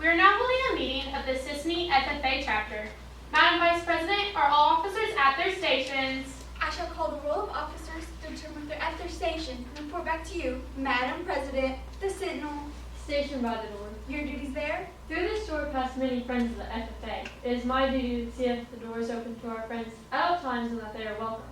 We are now holding a meeting of the Cisne FFA chapter. Madam Vice President, are all officers at their stations? I shall call the roll of officers to determine if they're at their station and report back to you. Madam President, the Sentinel. Stationed by the door. Your duties there? Through this door pass many friends of the FFA. It is my duty to see if the door is open to our friends at all times and that they are welcome.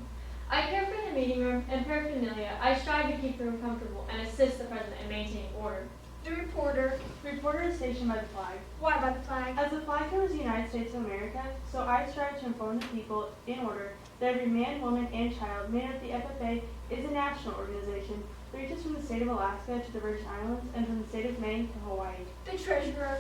I care for the meeting room and paraphernalia. I strive to keep the room comfortable and assist the President in maintaining order. The reporter. The reporter is stationed by the flag. Why by the flag? As the flag covers the United States of America, so I strive to inform the people in order that every man, woman, and child made up the FFA is a national organization that reaches from the state of Alaska to the Virgin Islands and from the state of Maine to Hawaii. The treasurer.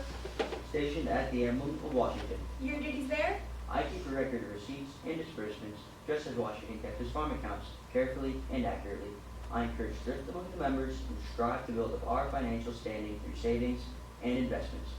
Stationed at the Emblem of Washington. Your duties there? I keep a record of receipts and disbursements, just as Washington kept his farm accounts, carefully and accurately. I encourage thrift among the members and strive to build up our financial standing through savings and investments.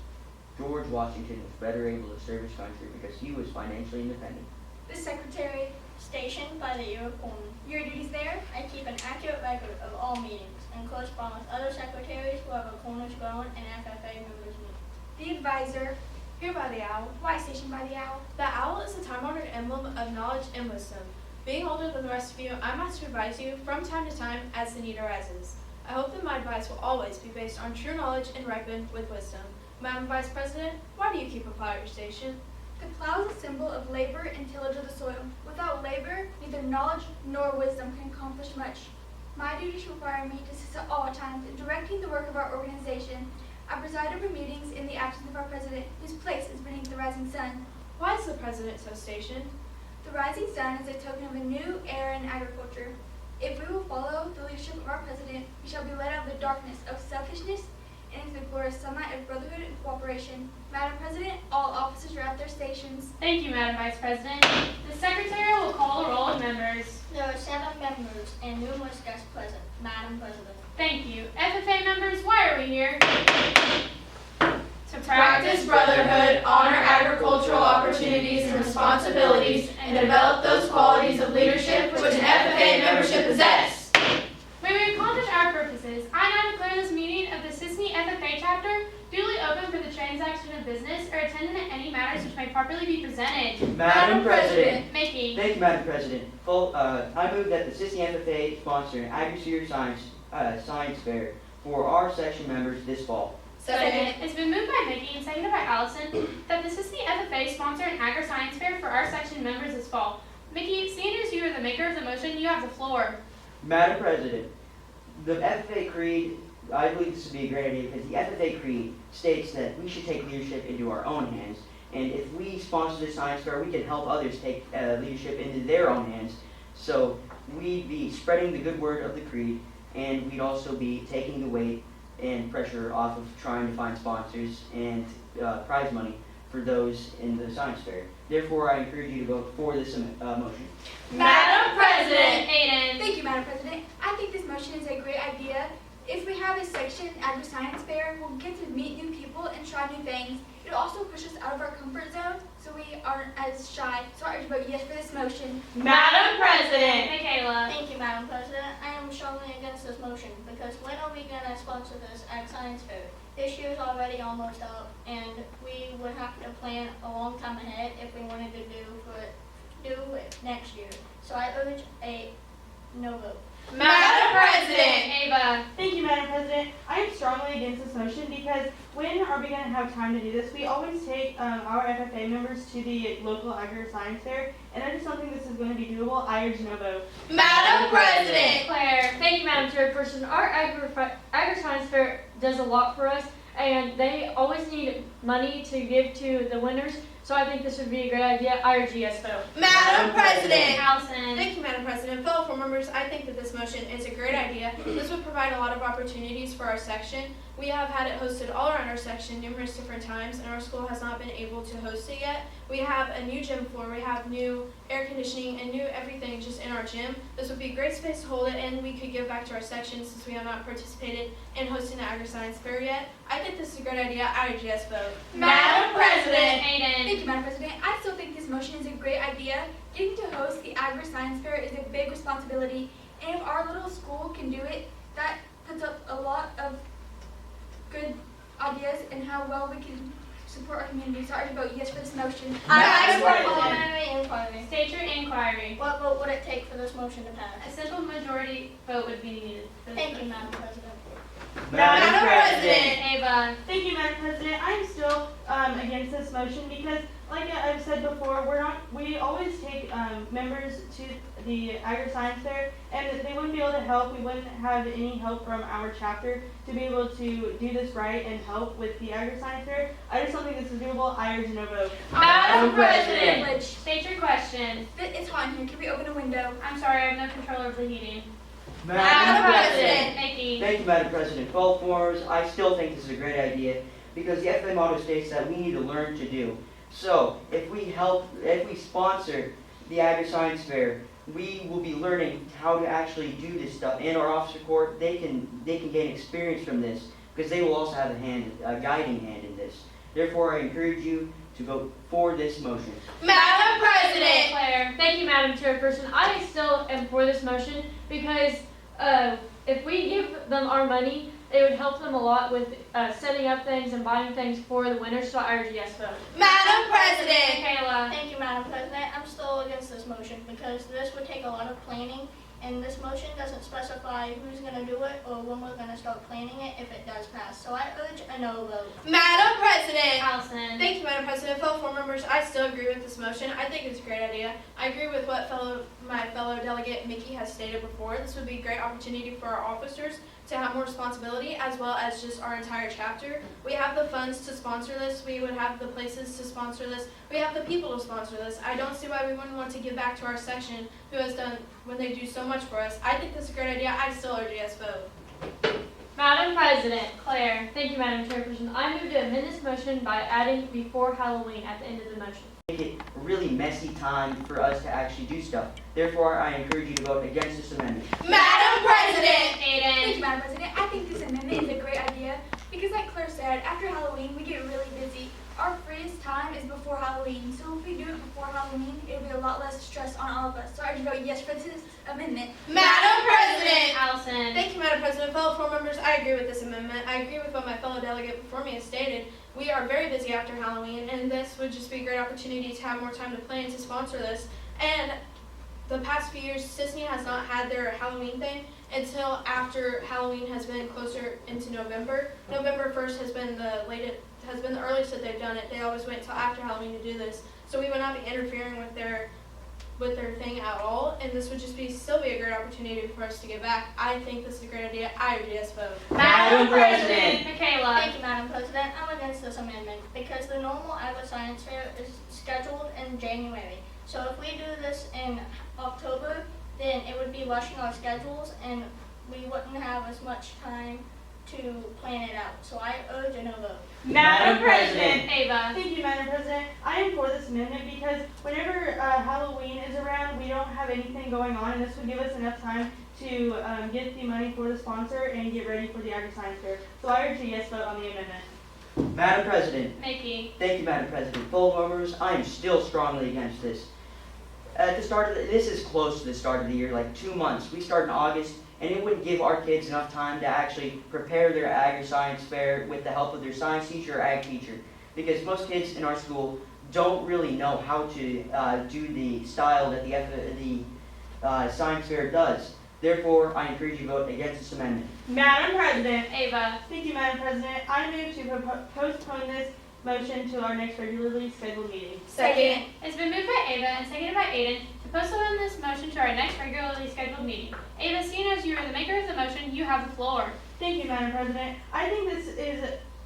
George Washington was better able to serve his country because he was financially independent. The secretary. Stationed by the Iroquois. Your duties there? I keep an accurate record of all meetings and correspond with other secretaries who have a cornerstone and FFA members meet. The advisor. Here by the owl. Why stationed by the owl? The owl is a time-honored emblem of knowledge and wisdom. Being older than the rest of you, I must advise you from time to time as the need arises. I hope that my advice will always be based on true knowledge and ripened with wisdom. Madam Vice President, why do you keep a plow at your station? The plow is a symbol of labor and tillage of the soil. Without labor, neither knowledge nor wisdom can accomplish much. My duties require me to assist at all times in directing the work of our organization. I preside over meetings in the absence of our president, whose place is beneath the rising sun. Why is the President so stationed? The rising sun is a token of a new era in agriculture. If we will follow the leadership of our president, we shall be led out of the darkness of selfishness and into the glorious sunlight of brotherhood and cooperation. Madam President, all officers are at their stations. Thank you, Madam Vice President. The Secretary will call the roll of members. There are 7 members and numerous guests present. Madam President. Thank you. FFA members, why are we here? To Practice brotherhood, honor agricultural opportunities and responsibilities, and develop those qualities of leadership which an FFA membership possess. May we accomplish our purposes, I now declare this meeting of the Cisne FFA chapter duly open for the transaction of business or attendant at any matters which may properly be presented. Madam President. Mickey. Thank you, Madam President. I move that the Cisne FFA sponsor an Agroscience science fair for our section members this fall. Second. It's been moved by Mickey and seconded by Allison that the Cisne FFA sponsor an Agroscience fair for our section members this fall. Mickey, seeing as you are the maker of the motion, you have the floor. Madam President, the FFA Creed, I believe this would be a great idea because the FFA Creed states that we should take leadership into our own hands, and if we sponsor this science fair, we can help others take leadership into their own hands. So we'd be spreading the good word of the Creed, and we'd also be taking the weight and pressure off of trying to find sponsors and prize money for those in the science fair. Therefore, I encourage you to vote for this motion. Madam President. Aiden. Thank you, Madam President. I think this motion is a great idea. If we have a section Agroscience fair, we'll get to meet new people and try new things. It'll also push us out of our comfort zone so we aren't as shy. So I urge you to vote yes for this motion. Madam President. Michaela. Thank you, Madam President. I am strongly against this motion because when are we going to sponsor this at Science Fair? This year is already almost up, and we would have to plan a long time ahead if we wanted to do it next year. So I urge a no vote. Madam President. Ava. Thank you, Madam President. I am strongly against this motion because when are we going to have time to do this? We always take our FFA members to the local Agroscience fair, and I just don't think this is going to be doable. I urge no vote. Madam President. Claire. Thank you, Madam Chairperson. Our Agroscience fair does a lot for us, and they always need money to give to the winners, so I think this would be a great idea. I urge a yes vote. Madam President. Allison. Thank you, Madam President. Fellow board members, I think that this motion is a great idea. This would provide a lot of opportunities for our section. We have had it hosted all around our section numerous different times, and our school has not been able to host it yet. We have a new gym floor, we have new air conditioning, and new everything just in our gym. This would be a great space to hold it, and we could give back to our section since we have not participated in hosting the Agroscience fair yet. I think this is a great idea. I urge yes vote. Madam President. Aiden. Thank you, Madam President. I still think this motion is a great idea. Getting to host the Agroscience fair is a big responsibility, and if our little school can do it, that puts up a lot of good ideas and how well we can support our community, so I urge you to vote yes for this motion. Madam President. Parliamentary inquiry. State your inquiry. What vote would it take for this motion to pass? A simple majority vote would be needed. for this Thank you, motion. Madam President. Madam President. Ava. Thank you, Madam President. I'm still against this motion because, like I've said before, we always take members to the Agroscience fair, and they wouldn't be able to help. We wouldn't have any help from our chapter to be able to do this right and help with the Agroscience fair. I just don't think this is doable. I urge a no vote. Madam President. Privilege. State your question. It's hot in here. Can we open a window? I'm sorry, I have no control over the heating. Madam President. Mickey. Thank you, Madam President. Well, formers, I still think this is a great idea because the FFA motto states that we need to learn to do. So, if we sponsor the Agroscience Fair, we will be learning how to actually do this stuff. And our officer corps, they can gain experience from this because they will also have a guiding hand in this. Therefore, I encourage you to vote for this motion. Madam President. Claire. Thank you, Madam Chairperson. I still am for this motion because if we give them our money, it would help them a lot with setting up things and buying things for the winter, so I urge a yes vote. Madam President. Michaela. Thank you, Madam President. I'm still against this motion because this would take a lot of planning, and this motion doesn't specify who's going to do it or when we're going to start planning it if it does pass. So I urge a no vote. Madam President. Allison. Thank you, Madam President. Fellow board members, I still agree with this motion. I think it's a great idea. I agree with what my fellow delegate Mickey has stated before. This would be a great opportunity for our officers to have more responsibility as well as just our entire chapter. We have the funds to sponsor this. We would have the places to sponsor this. We have the people to sponsor this. I don't see why we wouldn't want to give back to our section who has done when they do so much for us. I think this is a great idea. I still urge a yes vote. Madam President. Claire. Thank you, Madam Chairperson. I move to amend this motion by adding before Halloween at the end of the motion. Make it a really messy time for us to actually do stuff. Therefore, I encourage you to vote against this amendment. Madam President. Thank Aiden. you, Madam President. I think this amendment is a great idea because, like Claire said, after Halloween we get really busy. Our freest time is before Halloween, so if we do it before Halloween, it'll be a lot less stress on all of us. So I urge you to vote yes for this amendment. Madam President. Allison. Thank you, Madam President. Fellow board members, I agree with this amendment. I agree with what my fellow delegate before me has stated. We are very busy after Halloween, and this would just be a great opportunity to have more time to plan to sponsor this. And the past few years, Cisne has not had their Halloween thing until after Halloween has been closer into November. November 1st has been the earliest that they've done it. They always wait until after Halloween to do this. So we would not be interfering with their thing at all, and this would just still be a great opportunity for us to get back. I think this is a great idea. I urge a yes vote. Madam President. Michaela. Thank you, Madam President. I'm against this amendment because the normal Agroscience Fair is scheduled in January. So if we do this in October, then it would be rushing our schedules and we wouldn't have as much time to plan it out. So I urge a no vote. Madam President. Ava. Thank you, Madam President. I am for this amendment because whenever Halloween is around, we don't have anything going on, and this would give us enough time to get the money for the sponsor and get ready for the Agroscience Fair. So I urge a yes vote on the amendment. Madam President. Mickey. Thank you, Madam President. Fellow members, I am still strongly against this. At the start of this is close to the start of the year, like 2 months. We start in August, and it wouldn't give our kids enough time to actually prepare their Agroscience Fair with the help of their science teacher or ag teacher. Because most kids in our school don't really know how to do the style that the science fair does. Therefore, I encourage you to vote against this amendment. Madam President. Ava. Thank you, Madam President. I move to postpone this motion to our next regularly scheduled meeting. Second. It's been moved by Ava and seconded by Aiden to postpone this motion to our next regularly scheduled meeting. Ava, seeing as you are the maker of the motion, you have the floor. Thank you, Madam President.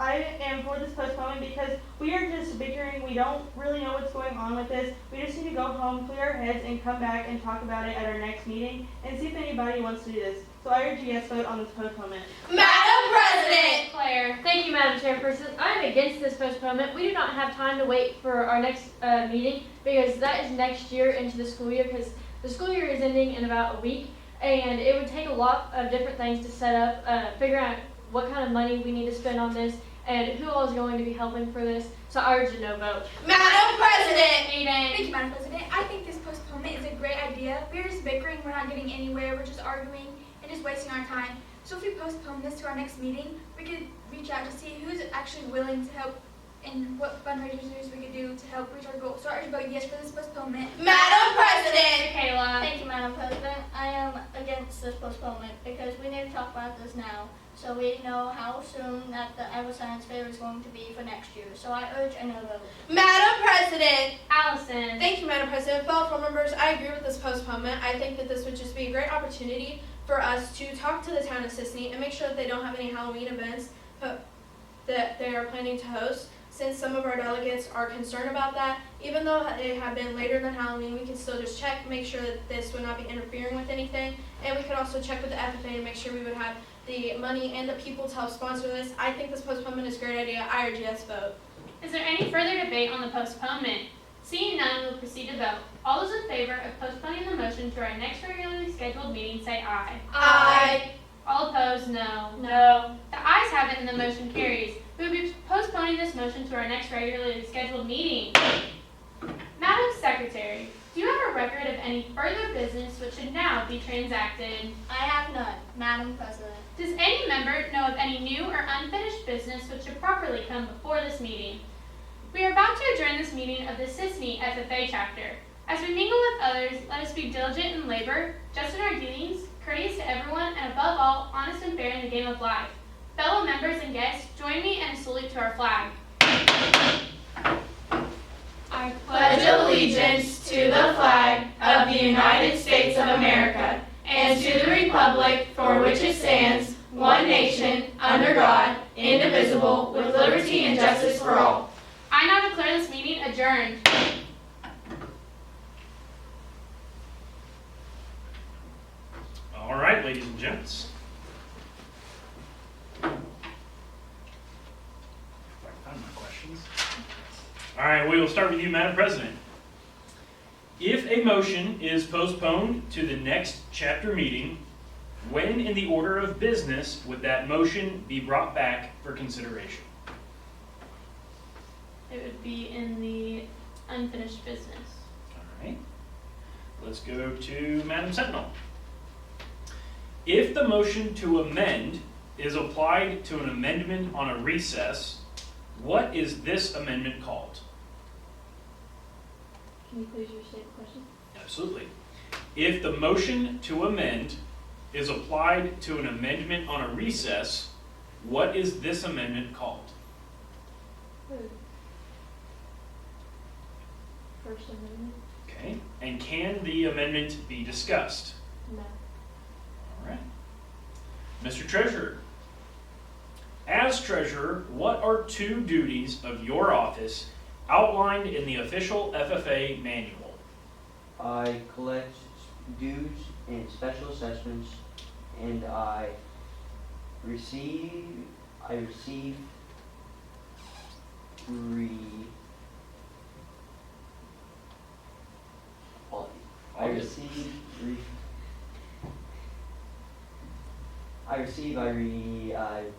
I am for this postponement because we are just bickering. We don't really know what's going on with this. We just need to go home, clear our heads, and come back and talk about it at our next meeting and see if anybody wants to do this. So I urge a yes vote on this postponement. Madam President. Claire. Thank you, Madam Chairperson. I am against this postponement. We do not have time to wait for our next meeting because that is next year into the school year because the school year is ending in about a week, and it would take a lot of different things to set up, figure out what kind of money we need to spend on this, and who all is going to be helping for this. So I urge a no vote. Madam President. Aiden. Thank you, Madam President. I think this postponement is a great idea. We're just bickering, we're not getting anywhere, we're just arguing and just wasting our time. So if we postpone this to our next meeting, we could reach out to see who's actually willing to help and what fundraisers we could do to help reach our goal. So I urge vote yes for this postponement. Madam President, Kayla. Thank you, Madam President. I am against this postponement because we need to talk about this now so we know how soon that the Agroscience fair is going to be for next year. So I urge a no vote. Madam President. Allison. Thank you, Madam President. Fellow board members, I agree with this postponement. I think that this would just be a great opportunity for us to talk to the town of Cisne and make sure that they don't have any Halloween events that they are planning to host. Since some of our delegates are concerned about that, even though they have been later than Halloween, we can still just check, make sure that this would not be interfering with anything. And we could also check with the FFA to make sure we would have the money and the people to help sponsor this. I think this postponement is a great idea. I urge yes vote. Is there any further debate on the postponement? Seeing none, we'll proceed to vote. All those in favor of postponing the motion to our next regularly scheduled meeting say aye. Aye. All opposed, no. No. The ayes have it and the motion carries. We will be postponing this motion to our next regularly scheduled meeting. Madam Secretary, do you have a record of any further business which should now be transacted? I have none, Madam President. Does any member know of any new or unfinished business which should properly come before this meeting? We are about to adjourn this meeting of the Cisne FFA chapter. As we mingle with others, let us be diligent in labor, just in our dealings, courteous to everyone, and above all, honest and fair in the game of life. Fellow members and guests, join me in a salute to our flag. I Pledge allegiance to the flag of the United States of America and to the republic for which it stands, one nation, under God, indivisible, with liberty and justice for all. I now declare this meeting adjourned. All right, ladies and gents. If I can find my questions. All right, we will start with you, Madam President. If a motion is postponed to the next chapter meeting, when in the order of business would that motion be brought back for consideration? It would be in the unfinished business. All right. Let's go to Madam Sentinel. If the motion to amend is applied to an amendment on a recess, what is this amendment called? Can you please restate the question? Absolutely. If the motion to amend is applied to an amendment on a recess, what is this amendment called? First Amendment? Okay. And can the amendment be discussed? No. All right. Mr. Treasurer, as treasurer, what are two duties of your office outlined in the official FFA manual? I collect dues and special assessments, and I receive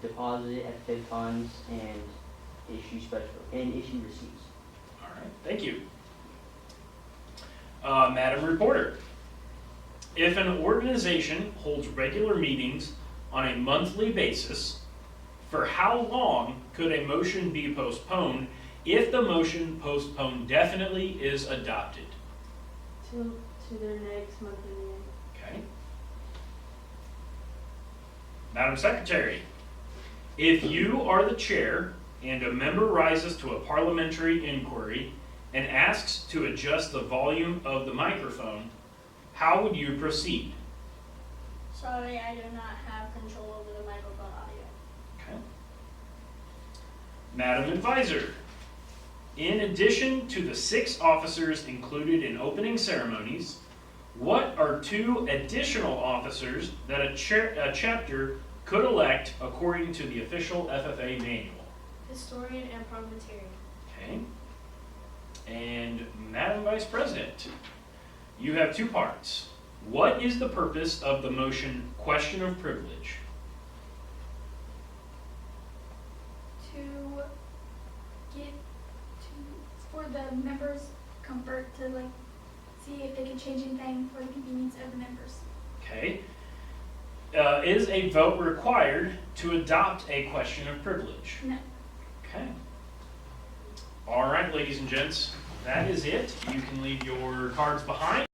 deposit FFA funds and issue receipts. All right, thank you. Madam Reporter, if an organization holds regular meetings on a monthly basis, for how long could a motion be postponed if the motion postponed definitely is adopted? To their next monthly meeting. Okay. Madam Secretary, if you are the chair and a member rises to a parliamentary inquiry and asks to adjust the volume of the microphone, how would you proceed? Sorry, I do not have control over the microphone audio. Okay. Madam Advisor, in addition to the 6 officers included in opening ceremonies, what are 2 additional officers that a chapter could elect according to the official FFA manual? Historian and parliamentarian. Okay. And Madam Vice President, you have 2 parts. What is the purpose of the motion question of privilege? For the members' comfort to see if they can change anything for the convenience of the members. Okay. Is a vote required to adopt a question of privilege? No. Okay. All right, ladies and gents, that is it. You can leave your cards behind.